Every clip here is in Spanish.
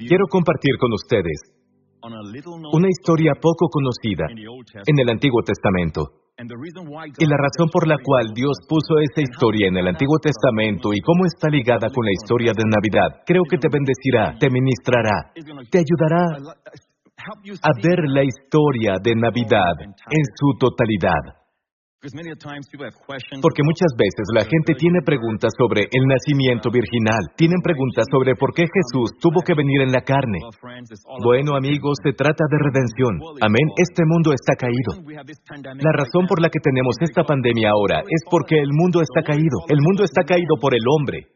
Quiero compartir con ustedes una historia poco conocida en el Antiguo Testamento. Y la razón por la cual Dios puso esa historia en el Antiguo Testamento y cómo está ligada con la historia de Navidad, creo que te bendecirá, te ministrará, te ayudará a ver la historia de Navidad en su totalidad. Porque muchas veces la gente tiene preguntas sobre el nacimiento virginal, tienen preguntas sobre por qué Jesús tuvo que venir en la carne. Bueno, amigos, se trata de redención. Amén, este mundo está caído. La razón por la que tenemos esta pandemia ahora es porque el mundo está caído. El mundo está caído por el hombre.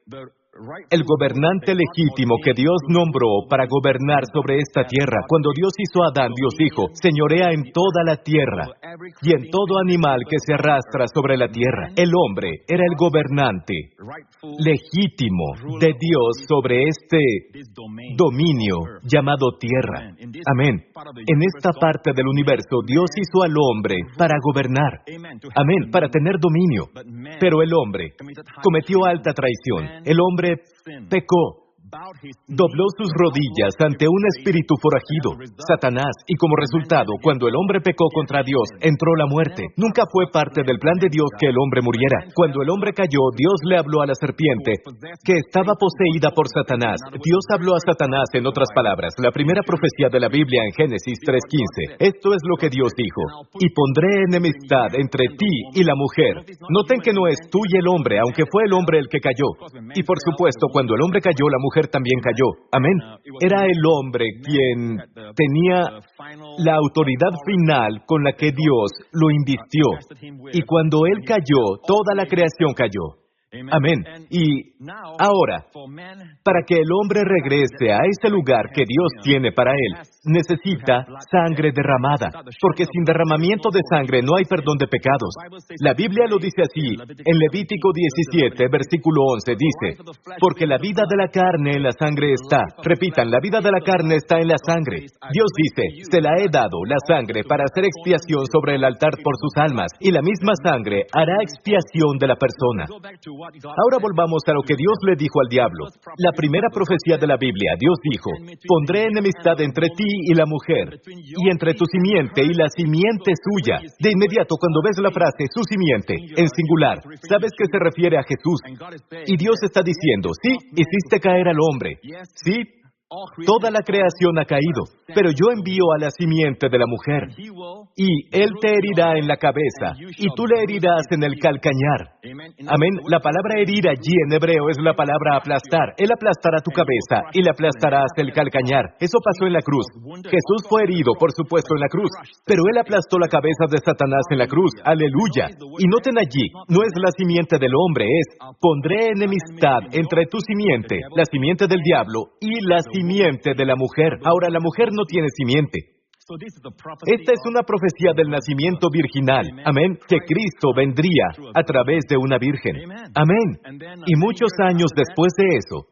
El gobernante legítimo que Dios nombró para gobernar sobre esta tierra. Cuando Dios hizo a Adán, Dios dijo, señorea en toda la tierra y en todo animal que se arrastra sobre la tierra. El hombre era el gobernante legítimo de Dios sobre este dominio llamado tierra. Amén. En esta parte del universo, Dios hizo al hombre para gobernar. Amén, para tener dominio. Pero el hombre cometió alta traición. El hombre pecó. Dobló sus rodillas ante un espíritu forajido, Satanás, y como resultado, cuando el hombre pecó contra Dios, entró la muerte. Nunca fue parte del plan de Dios que el hombre muriera. Cuando el hombre cayó, Dios le habló a la serpiente, que estaba poseída por Satanás. Dios habló a Satanás, en otras palabras, la primera profecía de la Biblia en Génesis 3:15. Esto es lo que Dios dijo, y pondré enemistad entre ti y la mujer. Noten que no es tú y el hombre, aunque fue el hombre el que cayó. Y por supuesto, cuando el hombre cayó, la mujer también cayó. Amén. Era el hombre quien tenía la autoridad final con la que Dios lo invistió. Y cuando él cayó, toda la creación cayó. Amén. Y ahora, para que el hombre regrese a ese lugar que Dios tiene para él, necesita sangre derramada, porque sin derramamiento de sangre no hay perdón de pecados. La Biblia lo dice así, en Levítico 17, versículo 11, dice, porque la vida de la carne en la sangre está. Repitan, la vida de la carne está en la sangre. Dios dice, se la he dado, la sangre, para hacer expiación sobre el altar por sus almas, y la misma sangre hará expiación de la persona. Ahora volvamos a lo que Dios le dijo al diablo. La primera profecía de la Biblia, Dios dijo, pondré enemistad entre ti y la mujer, y entre tu simiente y la simiente suya. De inmediato, cuando ves la frase, su simiente, en singular, sabes que se refiere a Jesús. Y Dios está diciendo, sí, hiciste caer al hombre. Sí, toda la creación ha caído, pero yo envío a la simiente de la mujer, y él te herirá en la cabeza, y tú le herirás en el calcañar. Amén. La palabra herir allí en hebreo es la palabra aplastar. Él aplastará tu cabeza, y le aplastará hasta el calcañar. Eso pasó en la cruz. Jesús fue herido, por supuesto, en la cruz, pero él aplastó la cabeza de Satanás en la cruz. Aleluya. Y noten allí, no es la simiente del hombre, es, pondré enemistad entre tu simiente, la simiente del diablo, y la simiente de la mujer. Ahora, la mujer no tiene simiente. Esta es una profecía del nacimiento virginal, amén, que Cristo vendría a través de una virgen, amén. Y muchos años después de eso,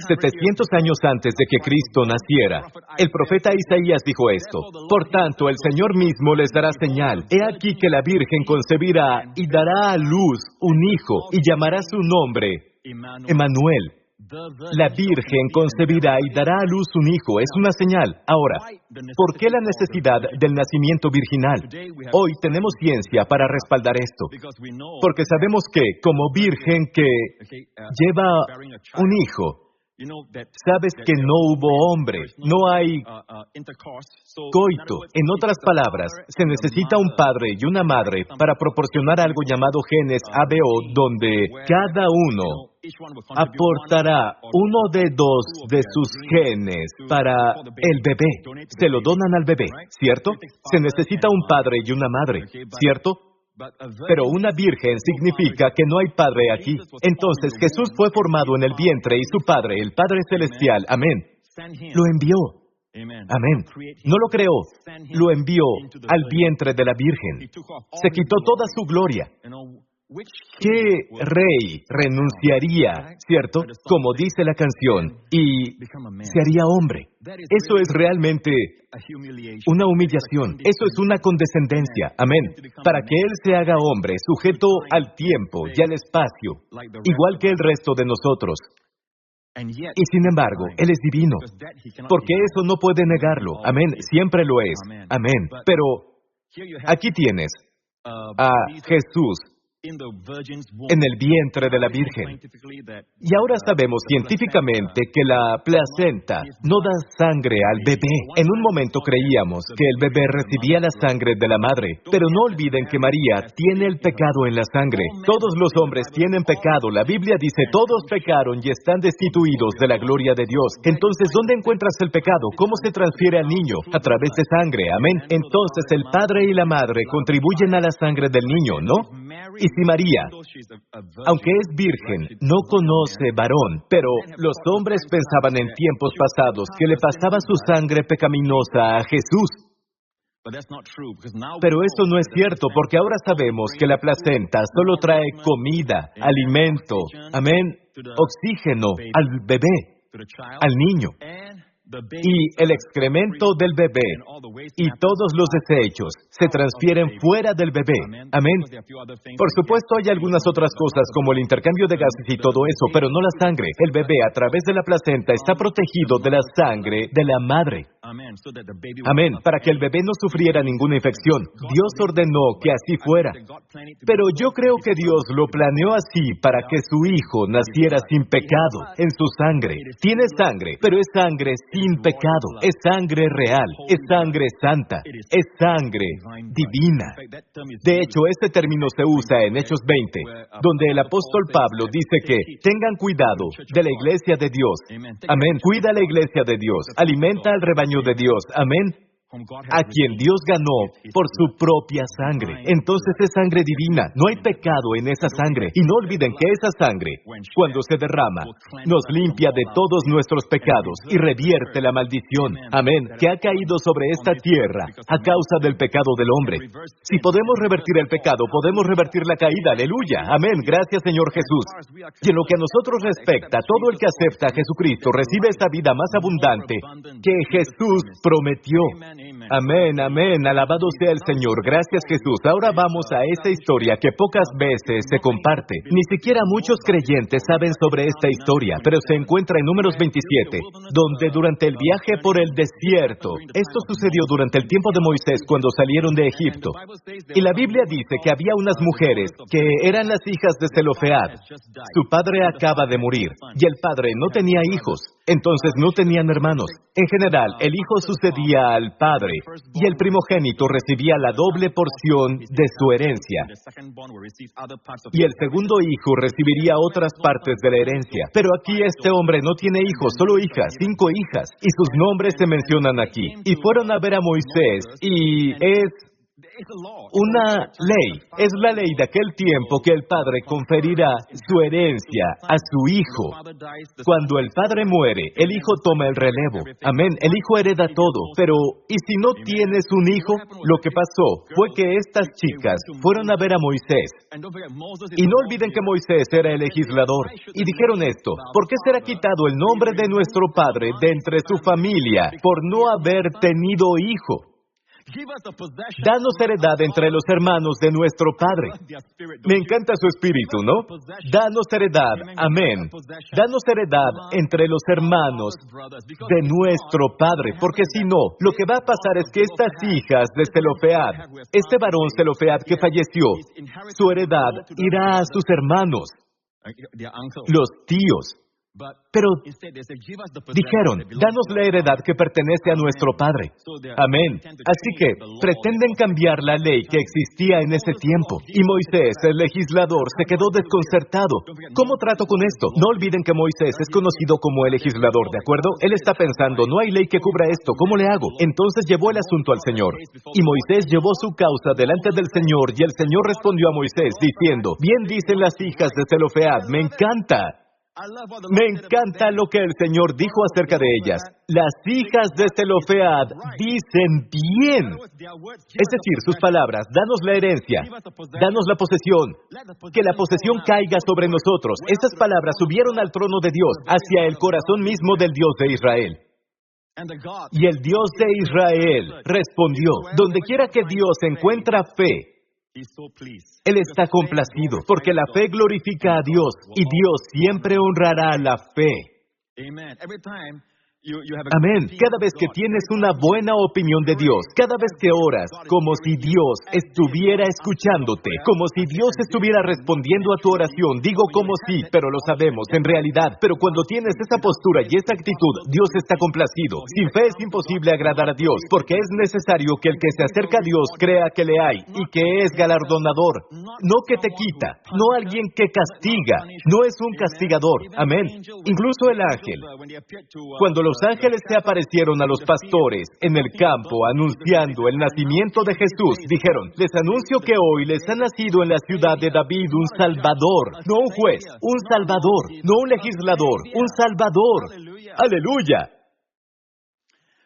700 años antes de que Cristo naciera, el profeta Isaías dijo esto, por tanto, el Señor mismo les dará señal, he aquí que la virgen concebirá y dará a luz un hijo, y llamará su nombre Emmanuel. La Virgen concebirá y dará a luz un hijo. Es una señal. Ahora, ¿por qué la necesidad del nacimiento virginal? Hoy tenemos ciencia para respaldar esto. Porque sabemos que, como virgen que lleva un hijo, sabes que no hubo hombre, no hay coito. En otras palabras, se necesita un padre y una madre para proporcionar algo llamado genes ABO, donde cada uno aportará uno de dos de sus genes para el bebé. Se lo donan al bebé, ¿cierto? Se necesita un padre y una madre, ¿cierto? Pero una virgen significa que no hay padre aquí. Entonces Jesús fue formado en el vientre y su Padre, el Padre Celestial, amén, lo envió. Amén. No lo creó, lo envió al vientre de la Virgen. Se quitó toda su gloria. ¿Qué rey renunciaría, cierto, como dice la canción, y se haría hombre? Eso es realmente una humillación. Eso es una condescendencia. Amén. Para que Él se haga hombre, sujeto al tiempo y al espacio, igual que el resto de nosotros. Y sin embargo, Él es divino, porque eso no puede negarlo. Amén, siempre lo es. Amén. Pero aquí tienes a Jesús en el vientre de la Virgen. Y ahora sabemos científicamente que la placenta no da sangre al bebé. En un momento creíamos que el bebé recibía la sangre de la madre, pero no olviden que María tiene el pecado en la sangre. Todos los hombres tienen pecado. La Biblia dice, todos pecaron y están destituidos de la gloria de Dios. Entonces, ¿dónde encuentras el pecado? ¿Cómo se transfiere al niño? A través de sangre. Amén. Entonces, el padre y la madre contribuyen a la sangre del niño, ¿no? Y si María, aunque es virgen, no conoce varón, pero los hombres pensaban en tiempos pasados que le pasaba su sangre pecaminosa a Jesús. Pero esto no es cierto, porque ahora sabemos que la placenta solo trae comida, alimento, amén, oxígeno al bebé, al niño. Y el excremento del bebé y todos los desechos se transfieren fuera del bebé. Amén. Por supuesto, hay algunas otras cosas como el intercambio de gases y todo eso, pero no la sangre. El bebé, a través de la placenta, está protegido de la sangre de la madre. Amén. Para que el bebé no sufriera ninguna infección. Dios ordenó que así fuera. Pero yo creo que Dios lo planeó así para que su hijo naciera sin pecado en su sangre. Tiene sangre, pero es sangre sin pecado. Es sangre real. Es sangre santa. Es sangre divina. De hecho, este término se usa en Hechos 20, donde el apóstol Pablo dice que tengan cuidado de la iglesia de Dios. Amén. Cuida la iglesia de Dios. Alimenta al rebaño de Dios. Amén. A quien Dios ganó por su propia sangre. Entonces es sangre divina. No hay pecado en esa sangre. Y no olviden que esa sangre, cuando se derrama, nos limpia de todos nuestros pecados y revierte la maldición. Amén. Que ha caído sobre esta tierra a causa del pecado del hombre. Si podemos revertir el pecado, podemos revertir la caída. Aleluya. Amén. Gracias, Señor Jesús. Y en lo que a nosotros respecta, todo el que acepta a Jesucristo recibe esta vida más abundante que Jesús prometió. Amén, amén, alabado sea el Señor. Gracias, Jesús. Ahora vamos a esta historia que pocas veces se comparte. Ni siquiera muchos creyentes saben sobre esta historia, pero se encuentra en Números 27, donde durante el viaje por el desierto, esto sucedió durante el tiempo de Moisés cuando salieron de Egipto. Y la Biblia dice que había unas mujeres que eran las hijas de Zelofead. Su padre acaba de morir, y el padre no tenía hijos, entonces no tenían hermanos. En general, el hijo sucedía al padre, y el primogénito recibía la doble porción de su herencia. Y el segundo hijo recibiría otras partes de la herencia. Pero aquí este hombre no tiene hijos, solo hijas, 5 hijas, y sus nombres se mencionan aquí. Y fueron a ver a Moisés, y es una ley. Es la ley de aquel tiempo que el padre conferirá su herencia a su hijo. Cuando el padre muere, el hijo toma el relevo. Amén. El hijo hereda todo. Pero, ¿y si no tienes un hijo? Lo que pasó fue que estas chicas fueron a ver a Moisés. Y no olviden que Moisés era el legislador. Y dijeron esto: ¿por qué será quitado el nombre de nuestro padre de entre su familia por no haber tenido hijo? Danos heredad entre los hermanos de nuestro Padre. Me encanta su espíritu, ¿no? Danos heredad, amén. Danos heredad entre los hermanos de nuestro Padre, porque si no, lo que va a pasar es que estas hijas de Zelofead, este varón Zelofead que falleció, su heredad irá a sus hermanos, los tíos. Pero dijeron, danos la heredad que pertenece a nuestro Padre. Amén. Así que pretenden cambiar la ley que existía en ese tiempo. Y Moisés, el legislador, se quedó desconcertado. ¿Cómo trato con esto? No olviden que Moisés es conocido como el legislador, ¿de acuerdo? Él está pensando, no hay ley que cubra esto, ¿cómo le hago? Entonces llevó el asunto al Señor. Y Moisés llevó su causa delante del Señor, y el Señor respondió a Moisés diciendo, bien dicen las hijas de Zelofead, me encanta. Me encanta lo que el Señor dijo acerca de ellas. Las hijas de Zelofead dicen bien. Es decir, sus palabras, danos la herencia, danos la posesión, que la posesión caiga sobre nosotros. Estas palabras subieron al trono de Dios, hacia el corazón mismo del Dios de Israel. Y el Dios de Israel respondió, donde quiera que Dios encuentra fe, Él está complacido, porque la fe glorifica a Dios, y Dios siempre honrará la fe. Amén. Cada vez que tienes una buena opinión de Dios, cada vez que oras, como si Dios estuviera escuchándote, como si Dios estuviera respondiendo a tu oración. Digo como si, pero lo sabemos, en realidad. Pero cuando tienes esa postura y esa actitud, Dios está complacido. Sin fe es imposible agradar a Dios, porque es necesario que el que se acerca a Dios crea que le hay y que es galardonador. No que te quita, no alguien que castiga, no es un castigador. Amén. Incluso el ángel, cuando los ángeles se aparecieron a los pastores en el campo anunciando el nacimiento de Jesús, dijeron, les anuncio que hoy les ha nacido en la ciudad de David un Salvador, no un juez, un Salvador, no un legislador, un Salvador. ¡Aleluya!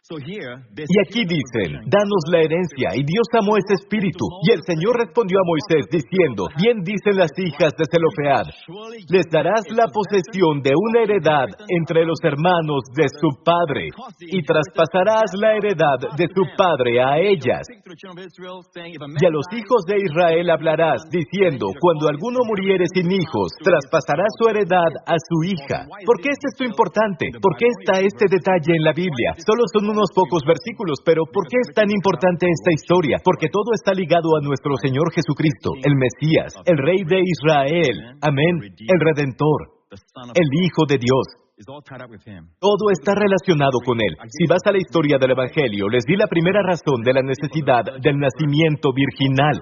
Y aquí dicen, danos la herencia, y Dios amó ese espíritu. Y el Señor respondió a Moisés diciendo, bien dicen las hijas de Zelofead, les darás la posesión de una heredad entre los hermanos de su padre, y traspasarás la heredad de su padre a ellas. Y a los hijos de Israel hablarás, diciendo, cuando alguno muriere sin hijos, traspasará su heredad a su hija. ¿Por qué es esto importante? ¿Por qué está este detalle en la Biblia? Solo son unos pocos versículos, pero ¿por qué es tan importante esta historia? Porque todo está ligado a nuestro Señor Jesucristo, el Mesías, el Rey de Israel, amén, el Redentor, el Hijo de Dios. Todo está relacionado con Él. Si vas a la historia del Evangelio, les di la primera razón de la necesidad del nacimiento virginal.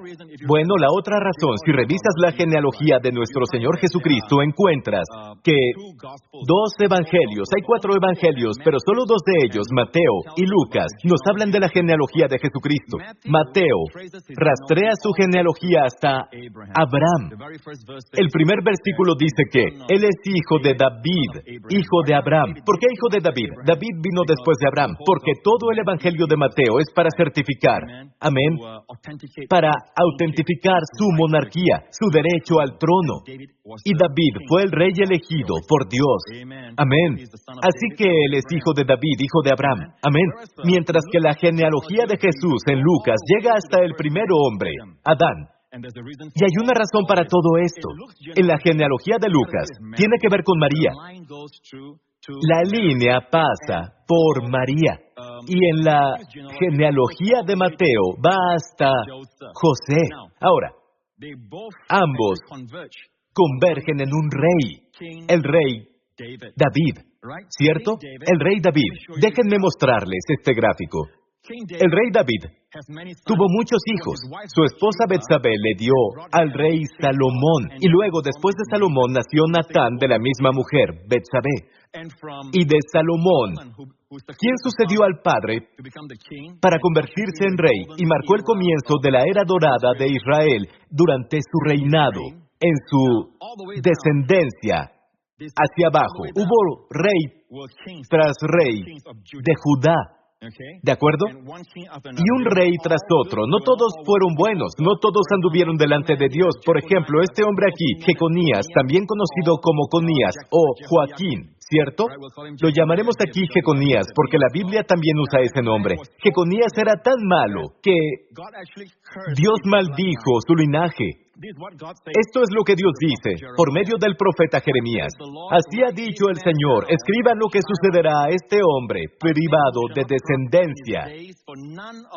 Bueno, la otra razón, si revisas la genealogía de nuestro Señor Jesucristo, encuentras que dos evangelios, hay 4 evangelios, pero solo 2 de ellos, Mateo y Lucas, nos hablan de la genealogía de Jesucristo. Mateo rastrea su genealogía hasta Abraham. El primer versículo dice que Él es hijo de David, hijo de Abraham. ¿Por qué hijo de David? David vino después de Abraham, porque todo el Evangelio de Mateo es para certificar, amén, para autentificar su monarquía, su derecho al trono. Y David fue el rey elegido por Dios, amén. Así que él es hijo de David, hijo de Abraham, amén. Mientras que la genealogía de Jesús en Lucas llega hasta el primer hombre, Adán. Y hay una razón para todo esto. En la genealogía de Lucas, tiene que ver con María. La línea pasa por María. Y en la genealogía de Mateo va hasta José. Ahora, ambos convergen en un rey, el rey David, ¿cierto? El rey David. Déjenme mostrarles este gráfico. El rey David tuvo muchos hijos. Su esposa Betsabé le dio al rey Salomón. Y luego, después de Salomón, nació Natán de la misma mujer, Betsabé. Y de Salomón, ¿quién sucedió al padre para convertirse en rey y marcó el comienzo de la era dorada de Israel durante su reinado, en su descendencia hacia abajo? Hubo rey tras rey de Judá. ¿De acuerdo? Y un rey tras otro. No todos fueron buenos, no todos anduvieron delante de Dios. Por ejemplo, este hombre aquí, Jeconías, también conocido como Conías o Joaquín, ¿cierto? Lo llamaremos aquí Jeconías, porque la Biblia también usa ese nombre. Jeconías era tan malo que Dios maldijo su linaje. Esto es lo que Dios dice, por medio del profeta Jeremías. Así ha dicho el Señor, escriban lo que sucederá a este hombre, privado de descendencia.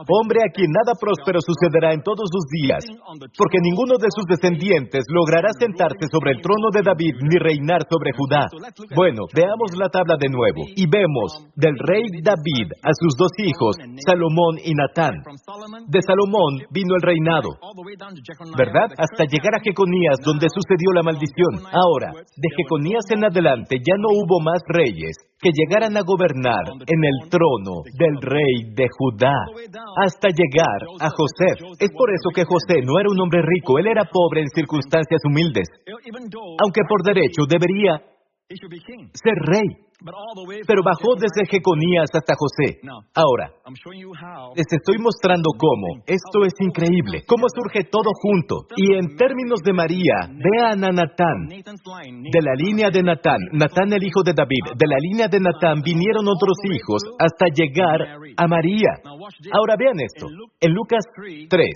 Hombre a quien nada próspero sucederá en todos sus días, porque ninguno de sus descendientes logrará sentarse sobre el trono de David ni reinar sobre Judá. Bueno, veamos la tabla de nuevo, y vemos del rey David a sus 2 hijos, Salomón y Natán. De Salomón vino el reinado, ¿verdad? Hasta llegar a Jeconías, donde sucedió la maldición. Ahora, de Jeconías en adelante ya no hubo más reyes que llegaran a gobernar en el trono del rey de Judá, hasta llegar a José. Es por eso que José no era un hombre rico, él era pobre en circunstancias humildes, aunque por derecho debería ser rey. Pero bajó desde Jeconías hasta José. Ahora, les estoy mostrando cómo esto es increíble, cómo surge todo junto. Y en términos de María, vean a Natán. De la línea de Natán, Natán el hijo de David, de la línea de Natán vinieron otros hijos hasta llegar a María. Ahora vean esto, en Lucas 3.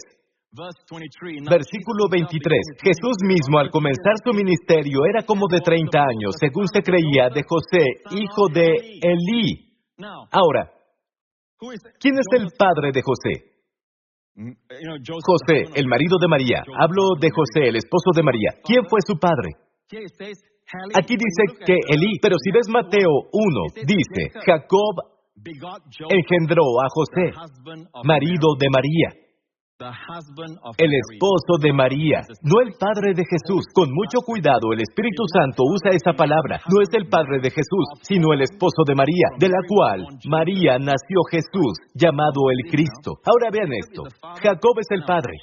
Versículo 23. Jesús mismo al comenzar su ministerio era como de 30 años, según se creía, de José, hijo de Elí. Ahora, ¿quién es el padre de José? José, el marido de María. Hablo de José, el esposo de María. ¿Quién fue su padre? Aquí dice que Elí, pero si ves Mateo 1, dice, Jacob engendró a José, marido de María. El esposo de María, no el padre de Jesús. Con mucho cuidado, el Espíritu Santo usa esa palabra. No es el padre de Jesús, sino el esposo de María, de la cual María nació Jesús, llamado el Cristo. Ahora vean esto. Jacob es el padre.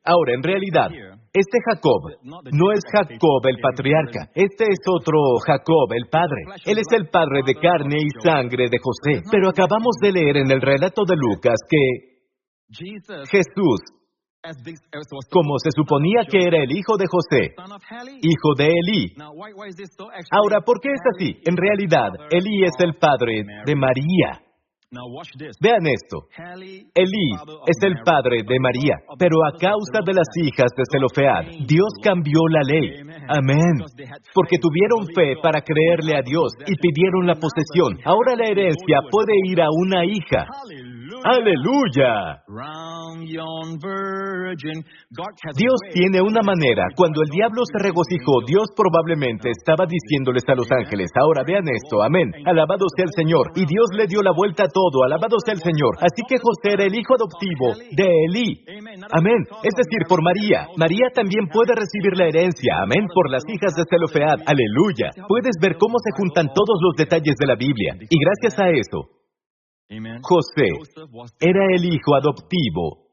Ahora, en realidad, este Jacob no es Jacob el patriarca. Este es otro Jacob, el padre. Él es el padre de carne y sangre de José. Pero acabamos de leer en el relato de Lucas que Jesús, como se suponía que era el hijo de José, hijo de Elí. Ahora, ¿por qué es así? En realidad, Elí es el padre de María. Vean esto. Elí es el padre de María, pero a causa de las hijas de Zelofead, Dios cambió la ley. Amén. Porque tuvieron fe para creerle a Dios y pidieron la posesión. Ahora la herencia puede ir a una hija. ¡Aleluya! Dios tiene una manera. Cuando el diablo se regocijó, Dios probablemente estaba diciéndoles a los ángeles, ahora vean esto, amén, alabado sea el Señor. Y Dios le dio la vuelta a todo, alabado sea el Señor. Así que José era el hijo adoptivo de Elí. Amén. Es decir, por María. María también puede recibir la herencia, amén, por las hijas de Zelofead. Aleluya. Puedes ver cómo se juntan todos los detalles de la Biblia. Y gracias a eso, José era el hijo adoptivo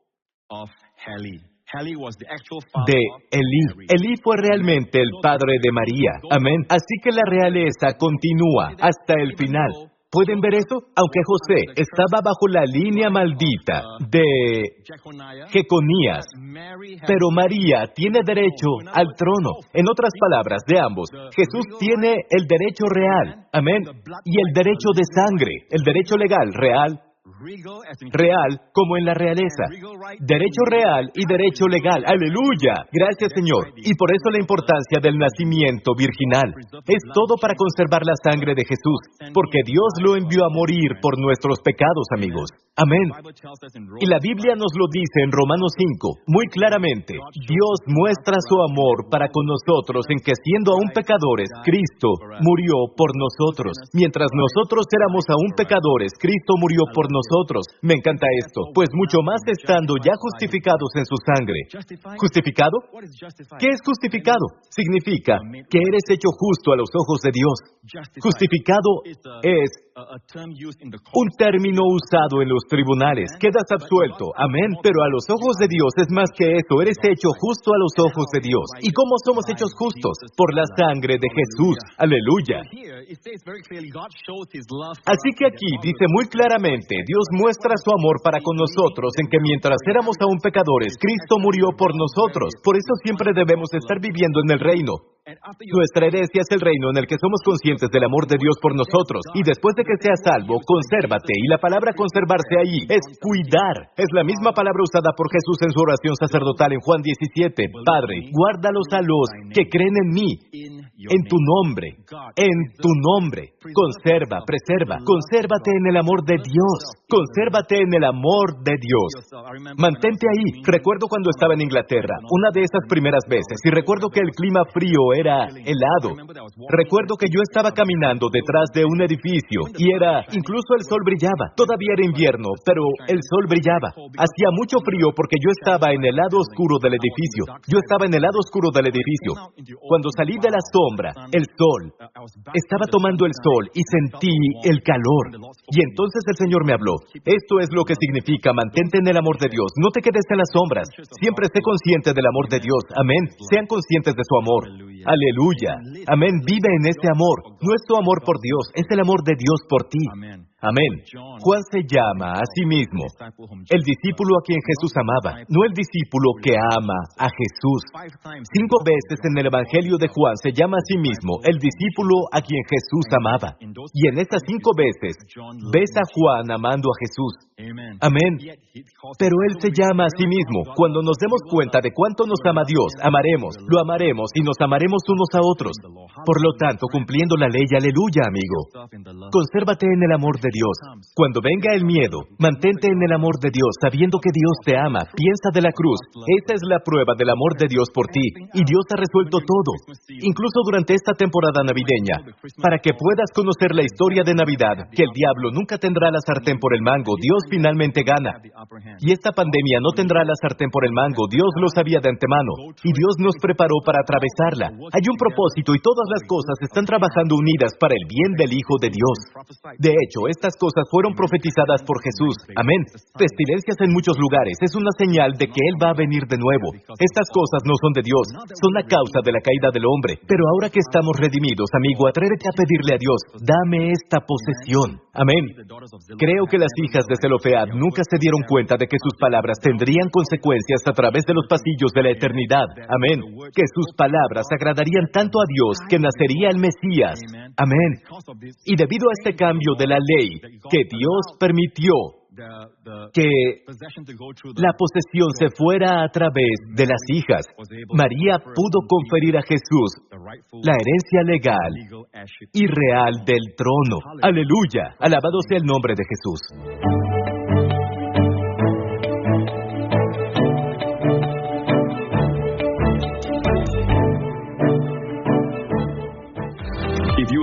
de Elí. Elí fue realmente el padre de María. Amén. Así que la realeza continúa hasta el final. ¿Pueden ver eso? Aunque José estaba bajo la línea maldita de Jeconías, pero María tiene derecho al trono. En otras palabras, de ambos, Jesús tiene el derecho real, amén, y el derecho de sangre, el derecho legal, real como en la realeza. Derecho real y derecho legal. ¡Aleluya! Gracias, Señor. Y por eso la importancia del nacimiento virginal. Es todo para conservar la sangre de Jesús, porque Dios lo envió a morir por nuestros pecados, amigos. Amén. Y la Biblia nos lo dice en Romanos 5, muy claramente. Dios muestra su amor para con nosotros en que siendo aún pecadores, Cristo murió por nosotros. Mientras nosotros éramos aún pecadores, Cristo murió por nosotros. Me encanta esto, pues mucho más estando ya justificados en su sangre. ¿Justificado? ¿Qué es justificado? Significa que eres hecho justo a los ojos de Dios. Justificado es un término usado en los tribunales. Quedas absuelto, amén, pero a los ojos de Dios es más que eso, eres hecho justo a los ojos de Dios. ¿Y cómo somos hechos justos? Por la sangre de Jesús. Aleluya. Así que aquí dice muy claramente, Dios muestra su amor para con nosotros en que mientras éramos aún pecadores, Cristo murió por nosotros. Por eso siempre debemos estar viviendo en el reino. Nuestra herencia es el reino en el que somos conscientes del amor de Dios por nosotros. Y después de que seas salvo, consérvate. Y la palabra conservarse ahí es cuidar. Es la misma palabra usada por Jesús en su oración sacerdotal en Juan 17. Padre, guárdalos a los que creen en mí, en tu nombre, en tu nombre. Conserva, preserva. Consérvate en el amor de Dios. Consérvate en el amor de Dios. Mantente ahí. Recuerdo cuando estaba en Inglaterra, una de esas primeras veces, y recuerdo que el clima frío era helado. Recuerdo que yo estaba caminando detrás de un edificio y incluso el sol brillaba. Todavía era invierno, pero el sol brillaba. Hacía mucho frío porque yo estaba en el lado oscuro del edificio. Cuando salí de la sombra, el sol, estaba tomando el sol y sentí el calor. Y entonces el Señor me habló. Esto es lo que significa mantente en el amor de Dios. No te quedes en las sombras. Siempre sé consciente del amor de Dios. Amén. Sean conscientes de su amor. Aleluya. Amén. Vive en este amor. No es tu amor por Dios, es el amor de Dios por ti. Amén. Juan se llama a sí mismo el discípulo a quien Jesús amaba, no el discípulo que ama a Jesús. 5 veces en el Evangelio de Juan se llama a sí mismo el discípulo a quien Jesús amaba. Y en estas 5 veces ves a Juan amando a Jesús. Amén. Pero Él se llama a sí mismo. Cuando nos demos cuenta de cuánto nos ama Dios, lo amaremos y nos amaremos unos a otros. Por lo tanto, cumpliendo la ley, aleluya, amigo. Consérvate en el amor de Dios. Cuando venga el miedo, mantente en el amor de Dios, sabiendo que Dios te ama. Piensa de la cruz. Esa es la prueba del amor de Dios por ti. Y Dios ha resuelto todo, incluso durante esta temporada navideña, para que puedas conocer la historia de Navidad, que el diablo nunca tendrá la sartén por el mango. Dios finalmente gana. Y esta pandemia no tendrá la sartén por el mango. Dios lo sabía de antemano. Y Dios nos preparó para atravesarla. Hay un propósito y todas las cosas están trabajando unidas para el bien del Hijo de Dios. De hecho, estas cosas fueron profetizadas por Jesús. Amén. Pestilencias en muchos lugares es una señal de que Él va a venir de nuevo. Estas cosas no son de Dios, son a causa de la caída del hombre. Pero ahora que estamos redimidos, amigo, atrévete a pedirle a Dios, dame esta posesión. Amén. Creo que las hijas de Zelofead nunca se dieron cuenta de que sus palabras tendrían consecuencias a través de los pasillos de la eternidad. Amén. Que sus palabras agradarían tanto a Dios que nacería el Mesías. Amén. Y debido a este cambio de la ley, que Dios permitió que la posesión se fuera a través de las hijas, María pudo conferir a Jesús la herencia legal y real del trono. Aleluya. Alabado sea el nombre de Jesús.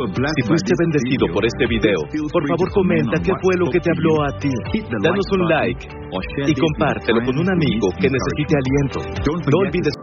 Si fuiste bendecido por este video, por favor comenta qué fue lo que te habló a ti. Danos un like y compártelo con un amigo que necesite aliento. No olvides